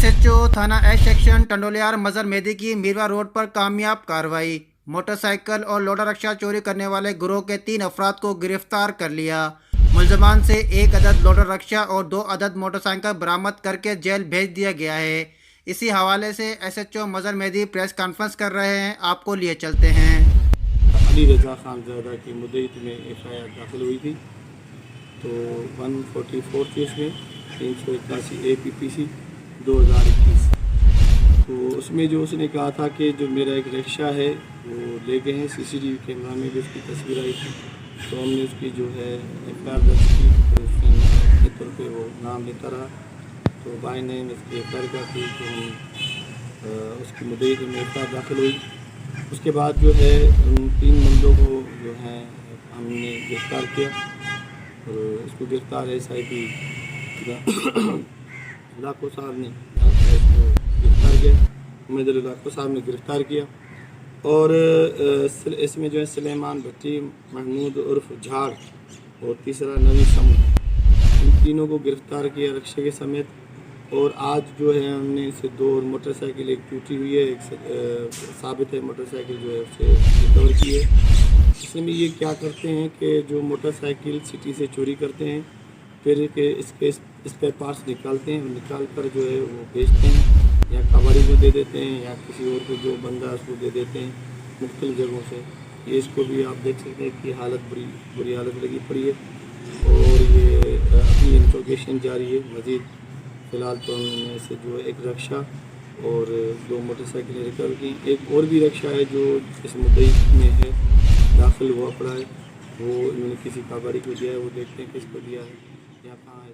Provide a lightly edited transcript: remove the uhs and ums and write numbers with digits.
SHO थाना H section टंडोलियार मजर मेहदी की मीरवा रोड पर कामयाब कार्रवाई। मोटरसाइकिल और लोडर रक्षा चोरी करने वाले गिरोह के 3 अफराद को गिरफ्तार कर लिया। मुलजमान से 1 अदद लोडर रक्षा और 2 अदद मोटरसाइकिल बरामद करके जेल भेज दिया गया है। इसी हवाले से SHO मजर मेहदी प्रेस कॉन्फ्रेंस कर रहे हैं, आपको लिए चलते हैं। अली रजा खानजादा की मुद्दत में FIR दाखिल हुई थी, तो 144 केस में 381 APPC 2021। तो उसमें जो उसने कहा था कि जो मेरा एक रिक्शा है वो ले गए हैं, CCTV कैमरा में भी उसकी तस्वीर आई थी, तो हमने उसकी जो है FIR दर्ज की। तो उसके तौर पर वो नाम लेता रहा, तो बाय नेम इसकी FIR का थी, तो हम उसकी मुद्दत में FIR दाखिल हुई। उसके बाद जो है उन 3 बंदों को जो है हमने गिरफ़्तार किया, और उसको गिरफ़्तार SIP लाखो साहब ने गिरफ़्तार किया, उम्मीदवार लाखो साहब ने गिरफ़्तार किया। और इसमें जो है सुलेमान भट्टी, महमूद उर्फ झाड़ और तीसरा नवी समूद, इन तीनों को गिरफ़्तार किया रिक्शे के समेत। और आज जो है हमने इसे 2 मोटरसाइकिल, एक टूटी हुई है, एक साबित है मोटरसाइकिल जो है उसे रिकवर की है। इसमें ये क्या करते हैं कि जो मोटरसाइकिल सिटी से चोरी करते हैं, फिर के इसके स्पेयर पार्ट्स निकालते हैं, और निकाल कर जो है वो बेचते हैं, या कबाड़ी को दे देते हैं, या किसी और को जो बंदा है उसको दे देते हैं मुख्तलिफ़ जगहों से। ये इसको भी आप देख सकते हैं कि हालत बुरी हालत लगी पड़ी है, और ये अभी इंट्रोगेशन जारी है मज़ीद। फ़िलहाल तो हमने से जो एक रिक्शा और 2 मोटरसाइकिलें रिकवर की। एक और भी रिक्शा है जो इस मुद्दे में है, दाखिल हुआ पड़ा है, वो इन्होंने किसी काबाड़ी को दिया है, वो देखते हैं किसको दिया है या कहाँ है।